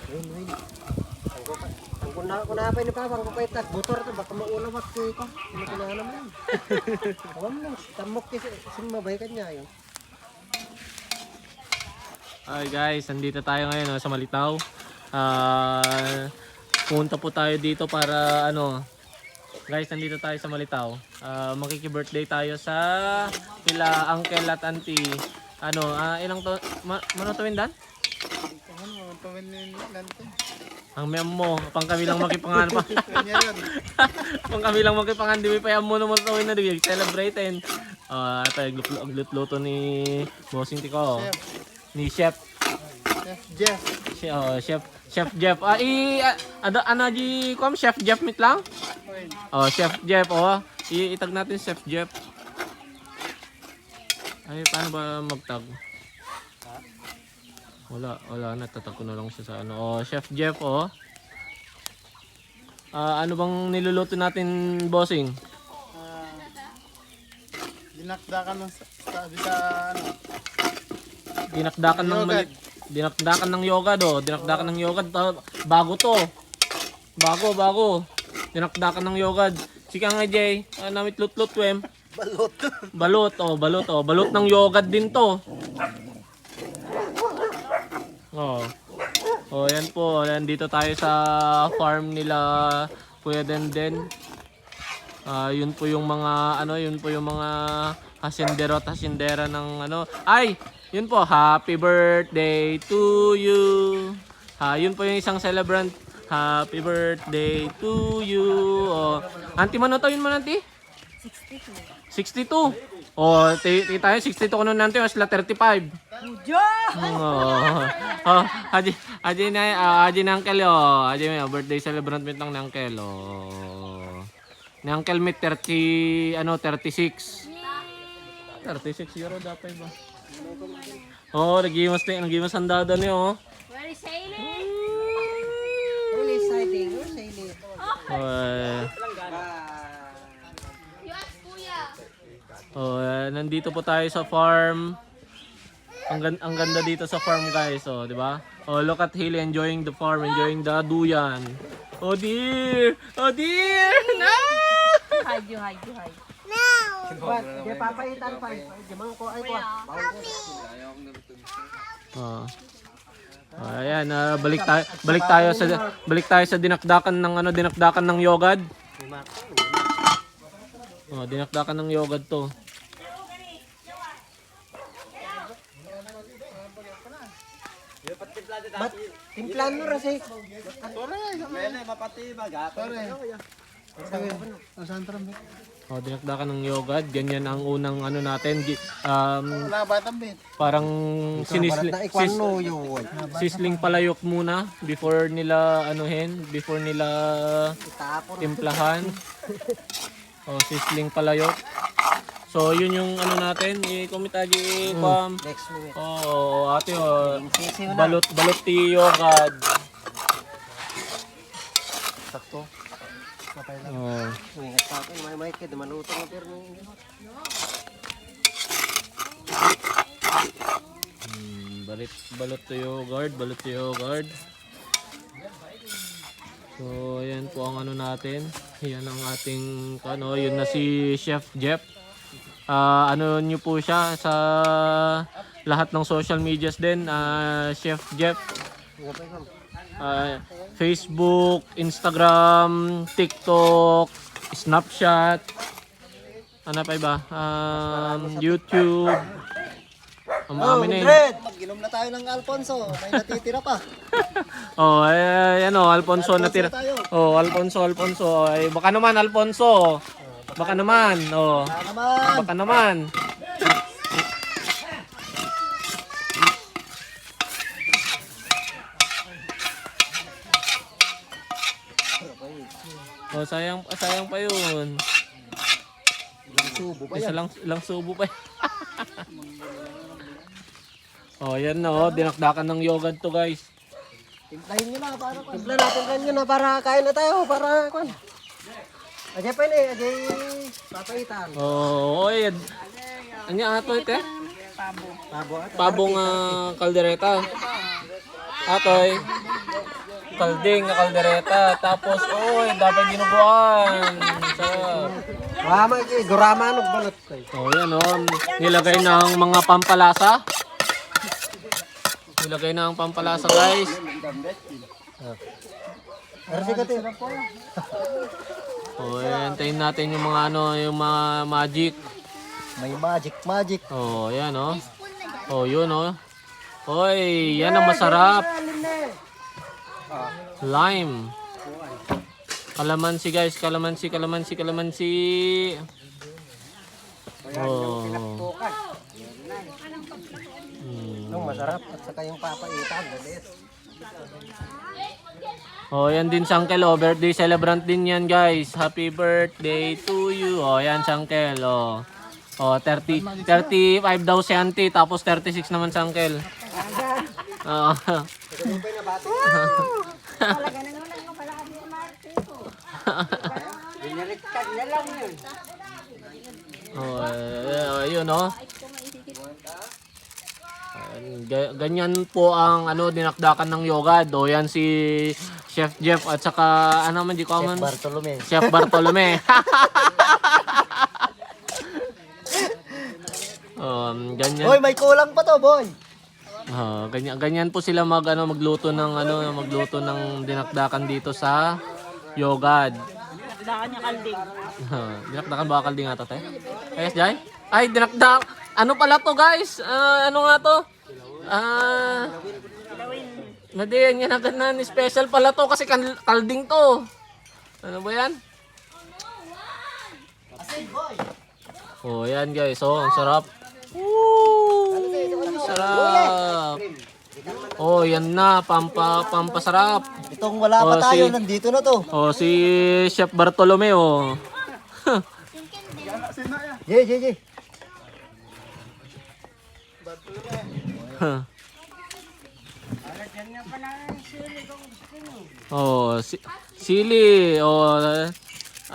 Win. Kung na pa ni Pawang ko kay tag motor to baka maula wak ko. Sino ko na naman. Awam mo, tamok kasi sumabay kanya yun. Hi guys, nandito tayo ngayon sa Malitaw. Punta po tayo dito para guys, nandito tayo sa Malitaw. Makiki-birthday tayo sa kila uncle at auntie. Ilang to tuwin dan? Tuwin ni Lante. Ang miyam mo, pang kami lang makipangan pa. Pang kami lang makipangan, di ba pa mo naman tuwin na digig celebrating. Ito aglut-luto ni Bossing Tiko. Ni Chef Jeff. Chef Jeff. Chef Jeff meet lang? Chef Jeff, itag natin Chef Jeff. Ay, paano ba magtag? Wala, natatag ko na lang siya sa Chef Jeff, ano bang niluluto natin, Bossing? Dinakdakan ng Dinakdakan ng dinakdakan ng yogurt, dinakdakan ng yogurt. Bago to. Bago. Dinakdakan ng yogurt. Sika nga Jay, namit lut-lut wem. Balot. Balot ng yogurt din to. Yan po. Dito tayo sa farm nila Kuya Denden. Yun po yung mga hasindero at hasindera ng yun po, happy birthday to you. Yun po yung isang celebrant. Happy birthday to you. Auntie, mano tawin mo, auntie? 62. 62. Tayo 62 ko nun, auntie, mas la 35. Aji na uncle, Aji may birthday celebrant meet ng uncle, Ni uncle meet 36. 36 euro dapat ba? Nagimas handada niyo, Where is sailing? We're sailing. You ask Kuya. Nandito po tayo sa farm. Ang ganda dito sa farm, guys, di ba? Look at Haley enjoying the farm, enjoying the duyan. Oh dear! No! Hide you. Di papaitan pa. Di man ko ay ko. Ayan, balik tayo sa dinakdakan ng yogad. Dinakdakan ng yogad to. Timplan mo kasi. Dinakdakan ng yogad, ganyan ang unang natin. Parang sisling palayok muna before nila timplahan. Sisling palayok. So yun yung natin, i-comment aji Next minute. Ate balot ti yogad. Sakto. Patay lang. Ingat sa akin, may kid maluto ng pero balot ti yogad. So ayan po ang natin. Yan ang ating yun na si Chef Jeff. Nyo po siya sa lahat ng social medias din, Chef Jeff. Facebook, Instagram, TikTok, Snapchat, ano pa iba? YouTube. Ang marami na yun. Mag-inom na tayo ng Alfonso, may natitira pa. Alfonso natira. Alfonso. Ay, baka naman Alfonso. Baka naman. Baka naman. Sayang pa yun. Ilang subo pa. Yan na, dinakdakan ng yogurt to, guys. Timplahin nyo na para kuan. Timplahin natin kanyo na para kain na tayo, para kuan. Ajay pa ni, ajay papaitan. Anya ato ite? Pabo. Pabong kaldereta. Atoy. kalding na kaldereta. Tapos, oy, dapat dinuguan. Sarap. Mama, gurama ano balot kayo. Oh, yan oh. Nilagay ng mga pampalasa. Nilagay ng pampalasa, guys. Pero sikat eh. Oh, hintayin natin yung mga ano, yung mga magic. May magic. Oh, yan oh. Oh, yun oh. Hoy, yan ang masarap. Lime. Kalamansi, guys. Kalamansi. Oh. Nung masarap at saka yung papaitan. Galit. Oh, yan din si Uncle. Oh, birthday celebrant din yan, guys. Happy birthday to you. Oh, yan si Uncle. Oh. Oh, 35 daw si Auntie, tapos 36 naman si Uncle. Oh. Oh, yun oh. Ganyan po ang ano dinakdakan ng yogad. O yan si Chef Jeff at saka ano man di ko man Chef Bartolome. Ganyan. Hoy, may kulang pa to, boy. Ganyan po sila magluto ng dinakdakan dito sa yogad. Dinakdakan niya kalding. Dinakdakan ba kalding ata tayo? Ayos, Jay? Ay, dinakdak. Ano pala to, guys? Ano nga to? Hindi, yan agad na. Special pala to kasi kalding to. Ano ba yan? Oh, yan guys. Oh, ang sarap. Sarap. Oh, yan na. Pampasarap. Itong wala pa tayo, nandito na to. Oh, si Chef Bartolome, oh. Jay. Oh, sili. Oh,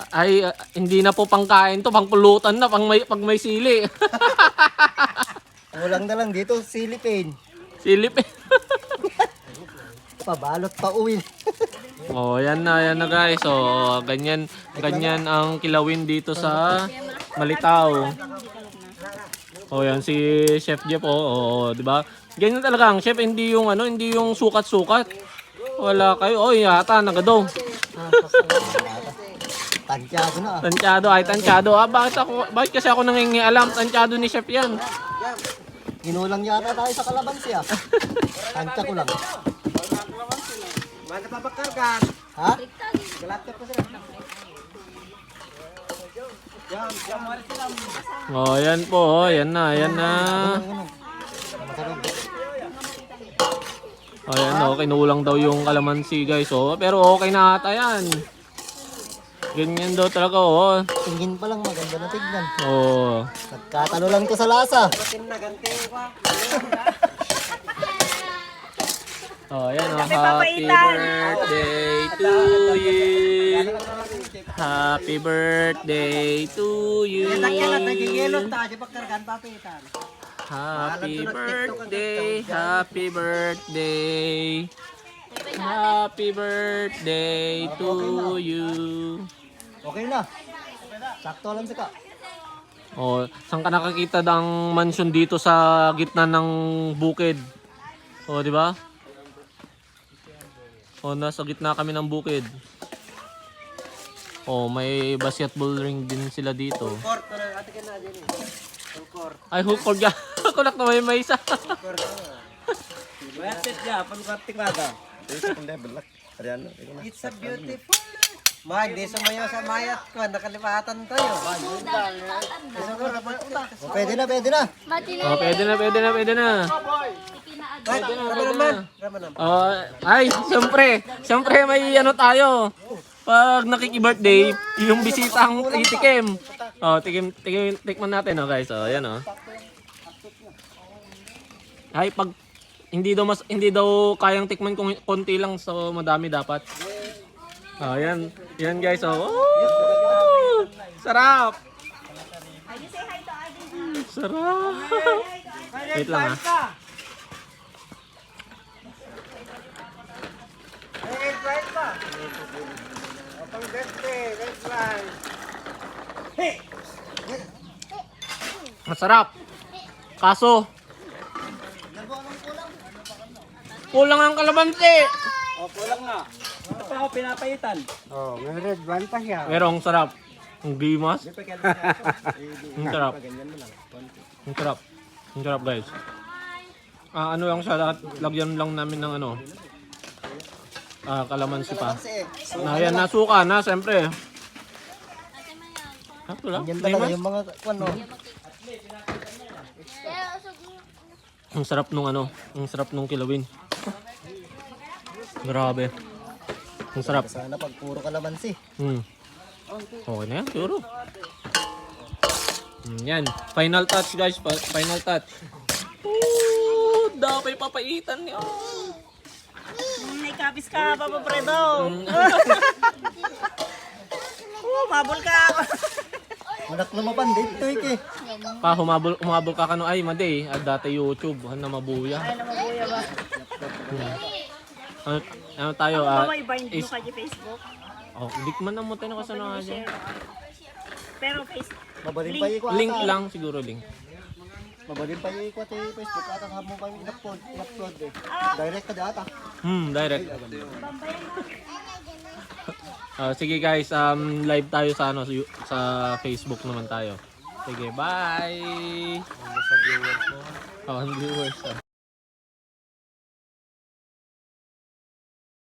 ay hindi na po pangkain to, pangpulutan na pag may sili. Kulang na lang dito, silipin. Silip. Pabalot pa uwi. Oh, yan na guys. Oh, ganyan ang kilawin dito sa Malitaw. Oh, yan si Chef Jeff. Oh, 'di ba? Ganyan talaga ang chef, hindi yung sukat-sukat. Wala kayo. Oh, yata nagadaw. Tansyado na. Tansyado. Bakit kasi ako nangingialam? Tansyado ni chef yan. Ginulang yata tayo sa kalabansi ah. Tansya ko lang. Mana papakargan? Ha? Galaptop ko sila. Oh, yan po. Yan na. Oh, yan oh. Kinulang daw yung kalamansi guys. Oh, pero okay na ata yan. Ganyan daw talaga oh. Tingin pa lang maganda na tignan. Oh. Nagkatalo lang to sa lasa. Oh, yan oh. Happy birthday to you. Happy birthday to you. Happy birthday. Happy birthday. Happy birthday to you. Okay na. Sakto lang sika. Oh, saan ka nakakita ng mansion dito sa gitna ng bukid? Oh, di ba? Oh, nasa gitna kami ng bukid. Oh, may basketball ring din sila dito. Ay, hook court ya. Kulak na may isa. It's a beautiful. Mag, di sumayaw sa mayat ko. Nakalipatan tayo. Pwede na. Oh, pwede na. Oh, ay, siyempre may ano tayo. Pag nakiki-birthday, yung bisita ang itikim. Oh, tikman natin oh guys. Oh, ayan oh. Ay, pag hindi daw kayang tikman kung konti lang, so madami dapat. Oh, yan. Yan guys. Oh. Sarap. Sarap. Wait lang ha. Masarap. Kaso, kulang ang kalamansi. O, kulang na. Ito pa ako pinapaitan. Oh, may red one pa siya. Pero ang sarap. Ang gimas. Ang sarap. Ang sarap. Ang sarap guys. Ano lang siya, lagyan lang namin ng ano. Kalamansi pa. Ayan, nasuka na, siyempre. Ito lang. Yan talaga yung mga ano. Ang sarap nung ano, ang sarap nung kilawin. Grabe. Ang sarap. Sana pag puro kalamansi. Okay na yan, siguro. Yan. Final touch guys, final touch. Dapat papaitan niyo. May kapis ka, Papa Fredo. Mabol ka. Anak na mapandit ito eh. Pa, humabol ka kano ay, madi. At dati YouTube, na mabuya. Ay, namabuya ba? Ano tayo? May bind mo ka sa Facebook. Oh, dikman na mo tayo kasano nga dyan. Pero Facebook. Mabalin pa yung Link lang, siguro link. Mabalin pa yung ikwat eh. Facebook ata ka mo pa yung in-upload eh. Direct ka data. Direct. Sige guys, live tayo sa ano sa Facebook naman tayo. Sige, bye. Sa viewers mo. Viewers.